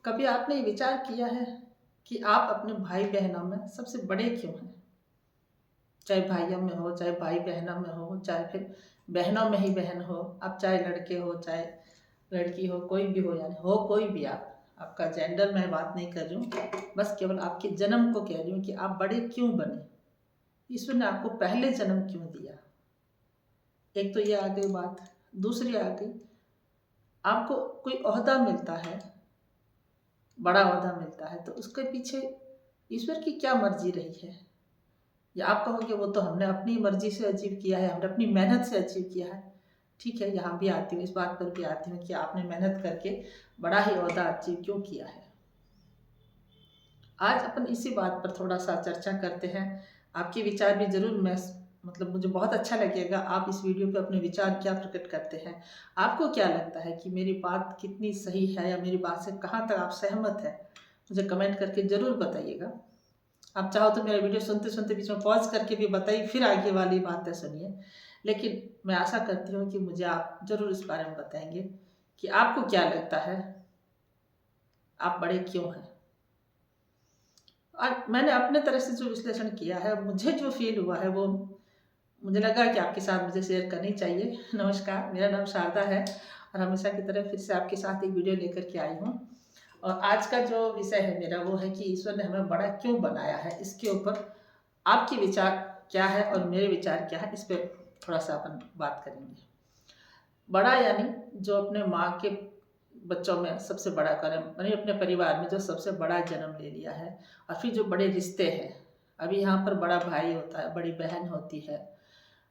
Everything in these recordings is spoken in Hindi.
कभी आपने ये विचार किया है कि आप अपने भाई बहनों में सबसे बड़े क्यों हैं? चाहे भाइयों में हो, चाहे भाई बहनों में हो, चाहे फिर बहनों में ही बहन हो, आप चाहे लड़के हो, चाहे लड़की हो, कोई भी हो, यानी हो कोई भी आप। आपका जेंडर मैं बात नहीं कर रही हूँ, बस केवल आपके जन्म को कह रही हूँ कि आप बड़े क्यों बने? ईश्वर ने आपको पहले जन्म क्यों दिया? एक तो ये आ गई बात। दूसरी आ गई, आपको कोई ओहदा मिलता है, बड़ा ओहदा मिलता है, तो उसके पीछे ईश्वर की क्या मर्जी रही है? या आप कहोगे वो तो हमने अपनी मर्जी से अचीव किया है, हमने अपनी मेहनत से अचीव किया है। ठीक है, यहाँ भी आती हूँ, इस बात पर भी आती हूँ कि आपने मेहनत करके बड़ा ही ओहदा अचीव क्यों किया है। आज अपन इसी बात पर थोड़ा सा चर्चा करते हैं। आपके विचार भी जरूर मैं मतलब मुझे बहुत अच्छा लगेगा आप इस वीडियो पे अपने विचार क्या प्रकट करते हैं। आपको क्या लगता है कि मेरी बात कितनी सही है, या मेरी बात से कहाँ तक आप सहमत हैं? मुझे कमेंट करके ज़रूर बताइएगा। आप चाहो तो मेरा वीडियो सुनते सुनते बीच में पॉज करके भी बताइए, फिर आगे वाली बातें सुनिए। लेकिन मैं आशा करती हूँ कि मुझे आप ज़रूर इस बारे में बताएंगे कि आपको क्या लगता है, आप बड़े क्यों हैं। और मैंने अपने तरह से जो विश्लेषण किया है, मुझे जो फील हुआ है, वो मुझे लगा कि आपके साथ मुझे शेयर करनी चाहिए। नमस्कार, मेरा नाम शारदा है और हमेशा की तरह फिर से आपके साथ एक वीडियो लेकर के आई हूँ। और आज का जो विषय है मेरा वो है कि ईश्वर ने हमें बड़ा क्यों बनाया है। इसके ऊपर आपके विचार क्या है और मेरे विचार क्या है, इस पर थोड़ा सा अपन बात करेंगे। बड़ा यानी जो अपने माँ के बच्चों में सबसे बड़ा कर्म, यानी अपने परिवार में जो सबसे बड़ा जन्म ले लिया है। और फिर जो बड़े रिश्ते हैं, अभी यहाँ पर बड़ा भाई होता है, बड़ी बहन होती है,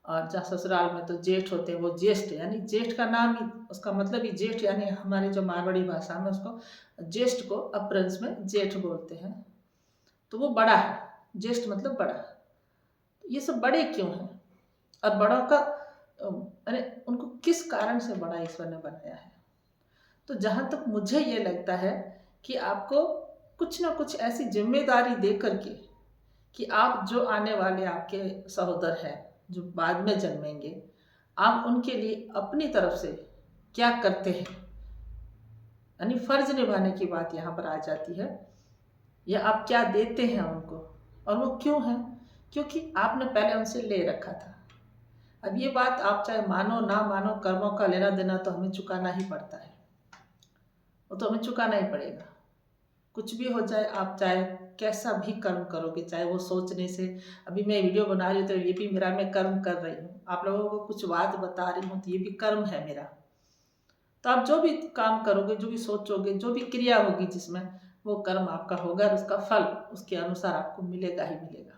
और जहाँ ससुराल में तो जेठ होते हैं, वो ज्येष्ठ, यानी जेठ का नाम ही, उसका मतलब ही जेठ, यानी हमारी जो मारवाड़ी भाषा में उसको ज्येष्ठ को अपभ्रंश में जेठ बोलते हैं। तो वो बड़ा है, ज्येष्ठ मतलब बड़ा। ये सब बड़े क्यों हैं और बड़ों का अरे उनको किस कारण से बड़ा ईश्वर ने बनाया है? तो जहाँ तक मुझे ये लगता है कि आपको कुछ ना कुछ ऐसी जिम्मेदारी दे करके कि आप जो आने वाले आपके सहोदर हैं, जो बाद में जन्मेंगे, आप उनके लिए अपनी तरफ से क्या करते हैं, यानी फर्ज निभाने की बात यहाँ पर आ जाती है। या आप क्या देते हैं उनको, और वो क्यों है? क्योंकि आपने पहले उनसे ले रखा था। अब ये बात आप चाहे मानो ना मानो, कर्मों का लेना देना तो हमें चुकाना ही पड़ता है, वो तो हमें चुकाना ही पड़ेगा। कुछ भी हो जाए, आप चाहे कैसा भी कर्म करोगे, चाहे वो सोचने से, अभी मैं वीडियो बना रही हूँ तो ये भी मेरा, मैं कर्म कर रही हूँ, आप लोगों को कुछ बात बता रही हूँ तो ये भी कर्म है मेरा। तो आप जो भी काम करोगे, जो भी सोचोगे, जो भी क्रिया होगी जिसमें, वो कर्म आपका होगा और उसका फल उसके अनुसार आपको मिलेगा ही मिलेगा।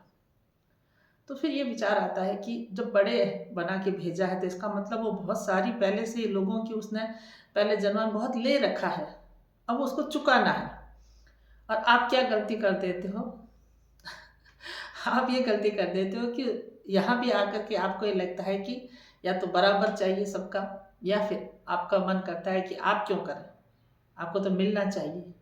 तो फिर ये विचार आता है कि जब बड़े बना के भेजा है तो इसका मतलब वो बहुत सारी पहले से लोगों की उसने पहले जन्म में बहुत ले रखा है, अब उसको चुकाना है। और आप क्या गलती कर देते हो? आप ये गलती कर देते हो कि यहाँ भी आकर के आपको ये लगता है कि या तो बराबर चाहिए सबका, या फिर आपका मन करता है कि आप क्यों करें, आपको तो मिलना चाहिए,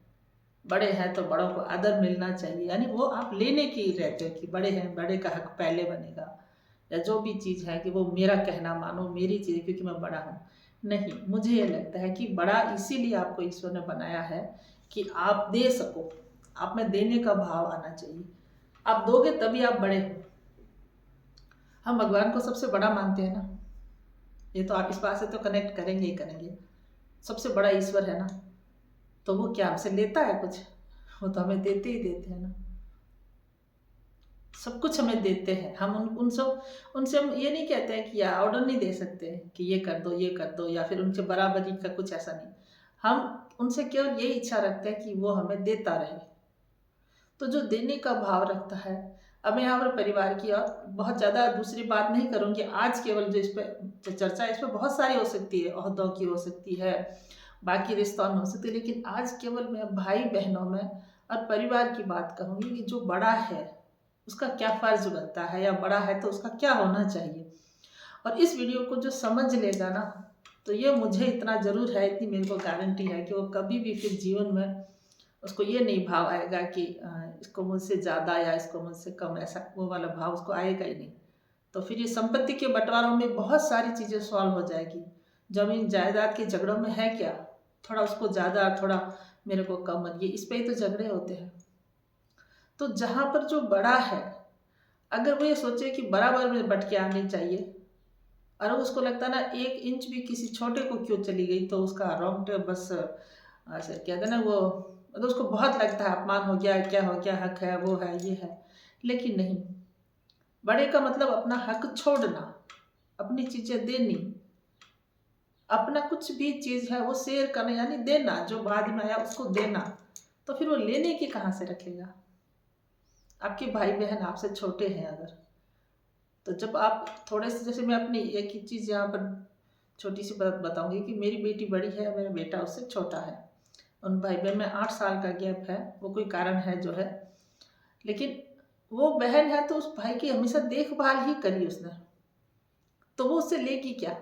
बड़े हैं तो बड़ों को आदर मिलना चाहिए। यानी वो आप लेने की रहते हो कि बड़े हैं, बड़े का हक पहले बनेगा, या जो भी चीज़ है कि वो मेरा कहना मानो, मेरी चीज़ क्योंकि मैं बड़ा हूँ। नहीं, मुझे ये लगता है कि बड़ा इसीलिए आपको ईश्वर ने बनाया है कि आप दे सको, आप में देने का भाव आना चाहिए। आप दोगे तभी आप बड़े हो। हम भगवान को सबसे बड़ा मानते हैं ना, ये तो आप इस बात से तो कनेक्ट करेंगे ही करेंगे। सबसे बड़ा ईश्वर है ना, तो वो क्या हमसे लेता है कुछ? वो तो हमें देते ही देते हैं ना, सब कुछ हमें देते हैं। हम उनसे हम ये नहीं कहते हैं कि या ऑर्डर नहीं दे सकते कि ये कर दो, ये कर दो, या फिर उनसे बराबरी का कुछ ऐसा नहीं। हम उनसे केवल ये इच्छा रखते हैं कि वो हमें देता रहे। तो जो देने का भाव रखता है, अब मैं यहाँ पर परिवार की और बहुत ज़्यादा दूसरी बात नहीं करूँगी आज, केवल जो इस पर चर्चा है, इस पर बहुत सारी हो सकती है, ओहदों की हो सकती है, बाकी रिश्तों में हो सकती है, लेकिन आज केवल मैं भाई बहनों में और परिवार की बात करूँगी कि जो बड़ा है उसका क्या फ़र्ज बनता है, या बड़ा है तो उसका क्या होना चाहिए। और इस वीडियो को जो समझ लेगा ना, तो ये मुझे इतना ज़रूर है, इतनी मेरे को गारंटी है कि वो कभी भी फिर जीवन में उसको ये नहीं भाव आएगा कि इसको मुझसे ज़्यादा या इसको मुझसे कम, ऐसा वो वाला भाव उसको आएगा ही नहीं। तो फिर ये संपत्ति के बंटवारों में बहुत सारी चीज़ें सॉल्व हो जाएगी। ज़मीन जायदाद के झगड़ों में है क्या, थोड़ा उसको ज़्यादा, थोड़ा मेरे को कम मत, ये इस पे ही तो झगड़े होते हैं। तो जहाँ पर जो बड़ा है, अगर वो ये सोचे कि बराबर में बट के आनी चाहिए, और उसको लगता ना 1 इंच भी किसी छोटे को क्यों चली गई तो उसका रोंगटे बस ऐसे कहते हैं ना वो, मतलब उसको बहुत लगता है अपमान हो गया, क्या हो गया, हक है, वो है, ये है। लेकिन नहीं, बड़े का मतलब अपना हक छोड़ना, अपनी चीजें देनी, अपना कुछ भी चीज है वो शेयर करना, यानी देना, जो बाद में आया उसको देना। तो फिर वो लेने की कहाँ से रखेगा? आपके भाई बहन आपसे छोटे हैं अगर, तो जब आप थोड़े से, जैसे मैं अपनी एक ही चीज़ यहाँ पर छोटी सी बात बताऊंगी कि मेरी बेटी बड़ी है, मेरा बेटा उससे छोटा है, उन भाई बहन में 8 साल का गैप है, वो कोई कारण है जो है। लेकिन वो बहन है तो उस भाई की हमेशा देखभाल ही करी उसने, तो वो उससे लेगी क्या?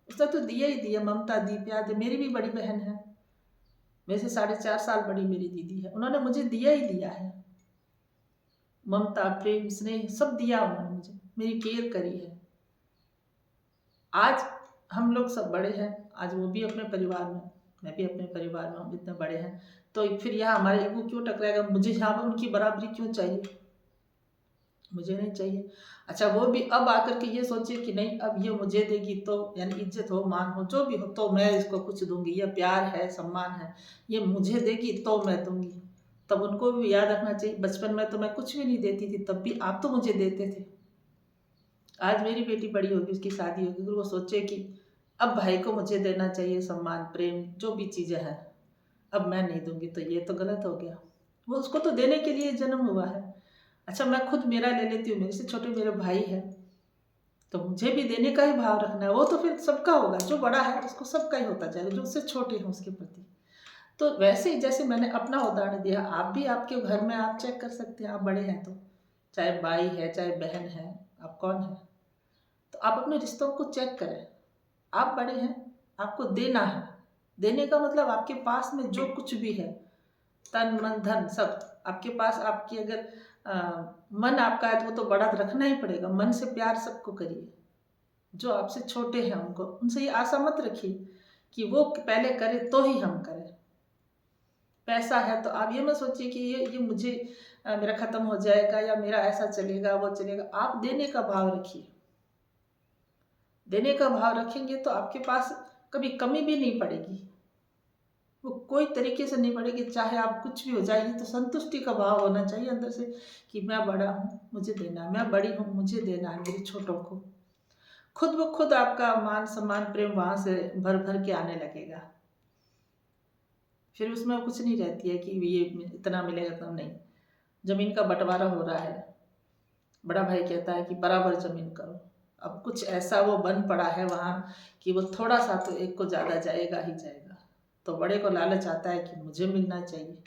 उसने तो दिया ही दिया, ममता दी, प्यार दी। मेरी भी बड़ी बहन है, मेरे से 4.5 साल बड़ी मेरी दीदी है, उन्होंने मुझे दिया ही दिया है, ममता, प्रेम, स्नेह सब दिया उन्होंने मुझे, मेरी केयर करी है। आज हम लोग सब बड़े हैं, आज वो भी अपने परिवार में, मैं भी अपने परिवार में, हम इतने बड़े हैं, तो फिर यहाँ हमारे ईगो क्यों टकराएगा? मुझे यहाँ पर उनकी बराबरी क्यों चाहिए? मुझे नहीं चाहिए। अच्छा, वो भी अब आकर के ये सोचे कि नहीं अब ये मुझे देगी तो, यानी इज्जत हो, मान हो, जो भी हो, तो मैं इसको कुछ दूंगी, ये प्यार है, सम्मान है, ये मुझे देगी तो मैं दूंगी। तब उनको भी याद रखना चाहिए, बचपन में तो मैं कुछ भी नहीं देती थी, तब भी आप तो मुझे देते थे। आज मेरी बेटी बड़ी होगी, उसकी शादी होगी, फिर वो सोचे कि अब भाई को मुझे देना चाहिए सम्मान, प्रेम, जो भी चीज़ें हैं, अब मैं नहीं दूंगी तो ये तो गलत हो गया। वो उसको तो देने के लिए जन्म हुआ है। अच्छा, मैं खुद मेरा ले लेती हूँ, मेरे से छोटे मेरे भाई है, तो मुझे भी देने का ही भाव रखना है। वो तो फिर सबका होगा, जो बड़ा है उसको सबका ही होता जाएगा, जो उससे छोटे हैं उसके प्रति। तो वैसे ही जैसे मैंने अपना उदाहरण दिया, आप भी आपके घर में आप चेक कर सकते हैं, आप बड़े हैं तो, चाहे भाई है चाहे बहन है, आप कौन है, तो आप अपने रिश्तों को चेक करें। आप बड़े हैं, आपको देना है। देने का मतलब आपके पास में जो कुछ भी है, तन मन धन सब आपके पास, आपकी अगर मन आपका है तो वो तो बड़ा रखना ही पड़ेगा, मन से प्यार सबको करिए। जो आपसे छोटे हैं उनको, उनसे ये आशा मत रखिए कि वो पहले करे तो ही हम करें। पैसा है तो आप ये मत सोचिए कि ये मुझे मेरा खत्म हो जाएगा या मेरा ऐसा चलेगा वो चलेगा। आप देने का भाव रखिए। देने का भाव रखेंगे तो आपके पास कभी कमी भी नहीं पड़ेगी, वो कोई तरीके से नहीं पड़ेगी, चाहे आप कुछ भी हो जाए। तो संतुष्टि का भाव होना चाहिए अंदर से कि मैं बड़ा हूँ, मुझे देना है, मैं बड़ी हूँ, मुझे देना है मेरे छोटों को। खुद ब खुद आपका मान सम्मान प्रेम वहां से भर भर के आने लगेगा। फिर उसमें कुछ नहीं रहती है कि ये इतना मिलेगा इतना नहीं। जमीन का बंटवारा हो रहा है, बड़ा भाई कहता है कि बराबर जमीन करो। अब कुछ ऐसा वो बन पड़ा है वहाँ कि वो थोड़ा सा तो एक को ज़्यादा जाएगा ही जाएगा, तो बड़े को लालच आता है कि मुझे मिलना चाहिए।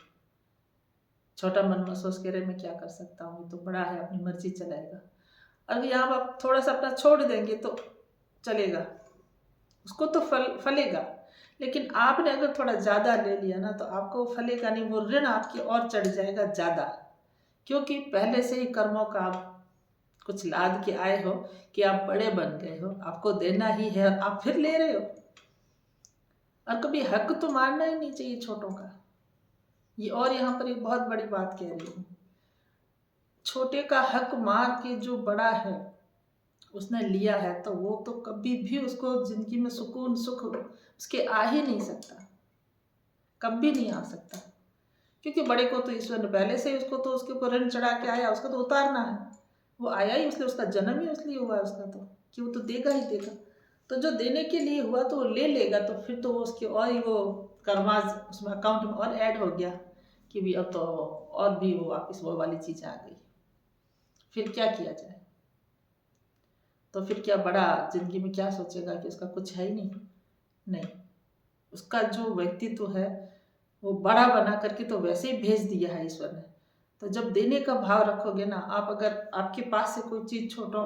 छोटा मन में सोच के रहे मैं क्या कर सकता हूँ, तो बड़ा है अपनी मर्जी चलाएगा। अगर यहाँ आप थोड़ा सा अपना छोड़ देंगे तो चलेगा, उसको तो फलेगा। लेकिन आपने अगर थोड़ा ज़्यादा ले लिया ना तो आपको फलेगा नहीं, वो ऋण आपकी और चढ़ जाएगा ज़्यादा, क्योंकि पहले से ही कर्मों का आप कुछ लाद के आए हो कि आप बड़े बन गए हो, आपको देना ही है, आप फिर ले रहे हो। और कभी हक तो मारना ही नहीं चाहिए छोटों का। ये और यहाँ पर एक बहुत बड़ी बात कह रही हूँ, छोटे का हक मार के जो बड़ा है उसने लिया है, तो वो तो कभी भी उसको जिंदगी में सुकून सुख उसके आ ही नहीं सकता, कभी नहीं आ सकता। क्योंकि बड़े को तो ईश्वर ने पहले से ही उसको तो उसके ऊपर ऋण चढ़ा के आया, उसको तो उतारना है। वो आया ही इसलिए, उसका जन्म ही इसलिए हुआ है उसका, तो कि वो तो देगा ही देगा। तो जो देने के लिए हुआ तो वो ले लेगा, तो फिर तो वो उसके और ही वो कर्माज उसमें अकाउंट में और ऐड हो गया कि भी अब तो और भी वो वापस वो वाली चीज़ आ गई। फिर क्या किया जाए? तो फिर क्या बड़ा जिंदगी में क्या सोचेगा कि उसका कुछ है ही नहीं? नहीं, उसका जो व्यक्तित्व है वो बड़ा बना करके तो वैसे ही भेज दिया है ईश्वर ने। तो जब देने का भाव रखोगे ना आप, अगर आपके पास से कोई चीज़ छोटों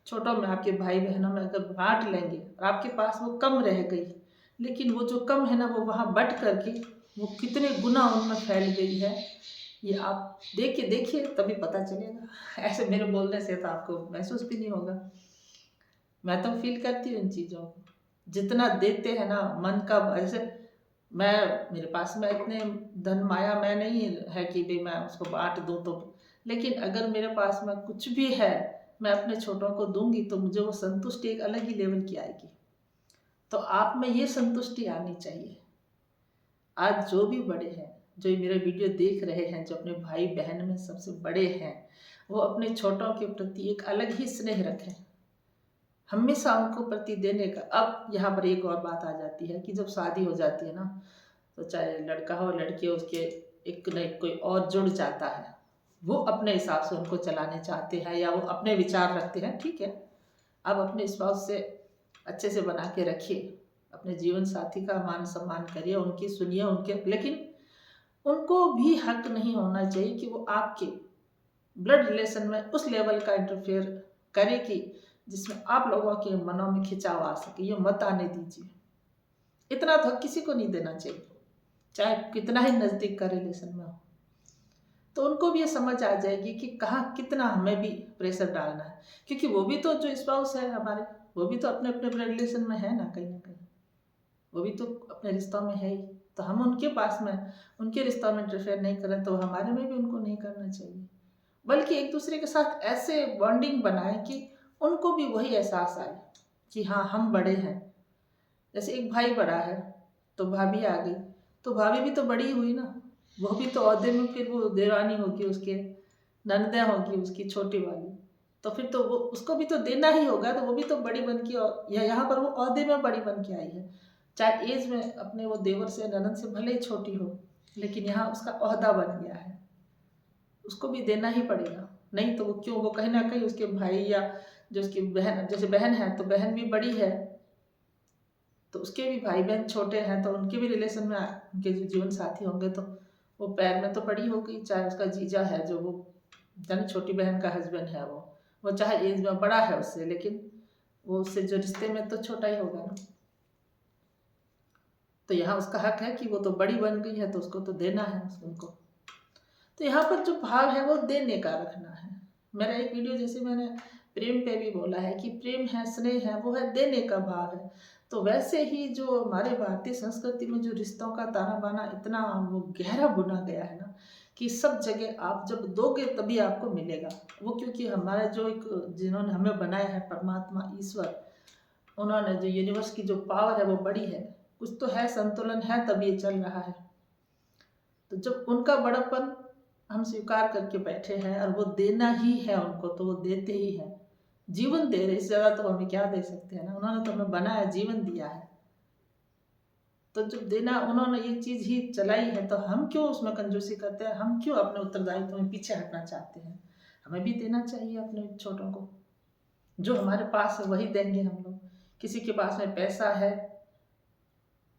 छोटों में आपके भाई बहनों में अगर बांट लेंगे और आपके पास वो कम रह गई, लेकिन वो जो कम है ना वो वहाँ बट करके वो कितने गुना उनमें फैल गई है, ये आप देखिए तभी पता चलेगा। ऐसे मेरे बोलने से तो आपको महसूस भी नहीं होगा। मैं तो फील करती हूँ इन चीज़ों को। जितना देते हैं ना मन का, ऐसे मेरे पास में इतने धन माया मैं नहीं है कि भाई मैं उसको बांट दूँ तो, लेकिन अगर मेरे पास में कुछ भी है मैं अपने छोटों को दूंगी तो मुझे वो संतुष्टि एक अलग ही लेवल की आएगी। तो आप में ये संतुष्टि आनी चाहिए। आज जो भी बड़े हैं, जो ये मेरा वीडियो देख रहे हैं, जो अपने भाई बहन में सबसे बड़े हैं, वो अपने छोटों के प्रति एक अलग ही स्नेह रखें, हमेशा उनको प्रति देने का। अब यहाँ पर एक और बात आ जाती है कि जब शादी हो जाती है ना, तो चाहे लड़का हो लड़की हो, उसके एक न एक कोई और जुड़ जाता है, वो अपने हिसाब से उनको चलाने चाहते हैं या वो अपने विचार रखते हैं। ठीक है, आप अपने स्पाउस से अच्छे से बना के रखिए, अपने जीवन साथी का मान सम्मान करिए, उनकी सुनिए, उनके, लेकिन उनको भी हक नहीं होना चाहिए कि वो आपके ब्लड रिलेशन में उस लेवल का इंटरफेयर करे कि जिसमें आप लोगों के मनों में खिंचाव आ सके। ये मत आने दीजिए। इतना तो किसी को नहीं देना चाहिए, चाहे कितना ही नज़दीक का रिलेशन में हो। तो उनको भी ये समझ आ जाएगी कि कहाँ कितना हमें भी प्रेशर डालना है, क्योंकि वो भी तो जो स्पाउस है हमारे, वो भी तो अपने अपने ब्लड रिलेशन में है ना कहीं, वो भी तो अपने रिश्तों में है ही। तो हम उनके पास में, उनके रिश्तों में इंटरफेयर नहीं करें तो हमारे में भी उनको नहीं करना चाहिए, बल्कि एक दूसरे के साथ ऐसे बॉन्डिंग बनाए कि उनको भी वही एहसास आए कि हाँ हम बड़े हैं। जैसे एक भाई बड़ा है तो भाभी आ गई, तो भाभी भी तो बड़ी हुई ना, वो भी तो ओहदे में, फिर वो देरानी होगी उसके, ननदें होगी उसकी छोटी वाली, तो फिर तो वो उसको भी तो देना ही होगा। तो वो भी तो बड़ी बन के, या यहाँ पर वो ओहदे में बड़ी बन के आई है, चाहे एज में अपने वो देवर से ननद से भले ही छोटी हो, लेकिन यहाँ उसका ओहदा बन गया है, उसको भी देना ही पड़ेगा। नहीं तो वो क्यों, वो कहीं ना कहीं उसके भाई या जो उसकी बहन, जैसे बहन है तो बहन भी बड़ी है, तो उसके भी भाई बहन छोटे हैं, तो उनके भी रिलेशन में उनके जो जीवन साथी होंगे तो वो पैर में तो बड़ी हो गई। चाहे उसका जीजा है जो वो जानी छोटी बहन का हस्बैंड है, वो चाहे एज में बड़ा है उससे, लेकिन वो उससे जो रिश्ते में तो छोटा ही होगा ना। तो यहाँ उसका हक है कि वो तो बड़ी बन गई है तो उसको तो देना है उनको। तो यहाँ पर जो भाव है वो देने का रखना है। मेरा एक वीडियो जैसे मैंने प्रेम पे भी बोला है कि प्रेम है, स्नेह है, वो है देने का भाव है। तो वैसे ही जो हमारे भारतीय संस्कृति में जो रिश्तों का ताना बाना इतना वो गहरा बुना गया है ना, कि सब जगह आप जब दोगे तभी आपको मिलेगा वो, क्योंकि हमारा जो एक, जिन्होंने हमें बनाया है परमात्मा ईश्वर, उन्होंने जो यूनिवर्स की जो पावर है वो बड़ी है, कुछ तो है, संतुलन है, तभी ये चल रहा है। तो जब उनका बड़ापन हम स्वीकार करके बैठे हैं और वो देना ही है उनको, तो वो देते ही हैं, जीवन दे रहे, इससे ज़्यादा तो हमें क्या दे सकते हैं ना। उन्होंने तो हमें बनाया, जीवन दिया है, तो जब देना, उन्होंने ये चीज़ ही चलाई है, तो हम क्यों उसमें कंजूसी करते हैं, हम क्यों अपने उत्तरदायित्व में पीछे हटना चाहते हैं। हमें भी देना चाहिए अपने छोटों को, जो हमारे पास है वही देंगे हम लोग। किसी के पास में पैसा है,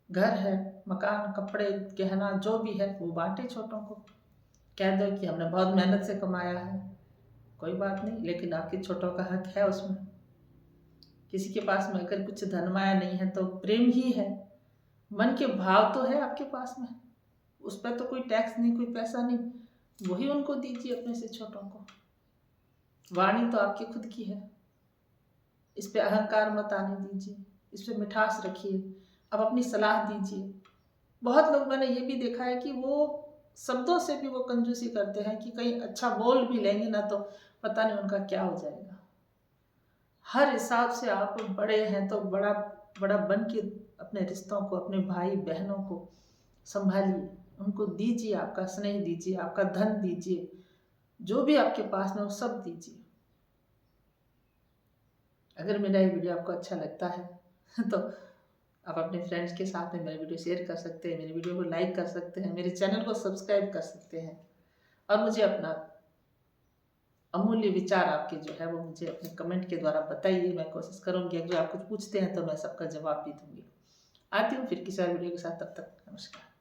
घर है, मकान, कपड़े, गहना जो भी है, वो बांटे छोटों को, कह दो कि हमने बहुत मेहनत से कमाया है, कोई बात नहीं, लेकिन आपके छोटों का हक है उसमें। किसी के पास में अगर कुछ धन माया नहीं है तो प्रेम ही है, मन के भाव तो है आपके पास में, उस पर तो कोई टैक्स नहीं, कोई पैसा नहीं, वही उनको दीजिए अपने से छोटों को। वाणी तो आपकी खुद की है, इस पे अहंकार मत आने दीजिए, इस पे मिठास रखिए, अब अपनी सलाह दीजिए। बहुत लोग मैंने ये भी देखा है कि वो शब्दों से भी वो कंजूसी करते हैं कि कहीं अच्छा बोल भी लेंगे ना तो पता नहीं उनका क्या हो जाएगा। हर हिसाब से आप बड़े हैं तो बड़ा बड़ा बन के अपने रिश्तों को, अपने भाई बहनों को संभालिए, उनको दीजिए, आपका स्नेह दीजिए, आपका धन दीजिए, जो भी आपके पास में वो सब दीजिए। अगर मेरा ये वीडियो आपको अच्छा लगता है तो आप अपने फ्रेंड्स के साथ में मेरा वीडियो शेयर कर सकते हैं, मेरे वीडियो को लाइक कर सकते हैं, मेरे चैनल को सब्सक्राइब कर सकते हैं, और मुझे अपना अमूल्य विचार आपके जो है वो मुझे अपने कमेंट के द्वारा बताइए। मैं कोशिश करूँगी, अगर आप कुछ पूछते हैं तो मैं सबका जवाब भी दूँगी। आती हूँ फिर किसी और वीडियो के साथ, तब तक नमस्कार।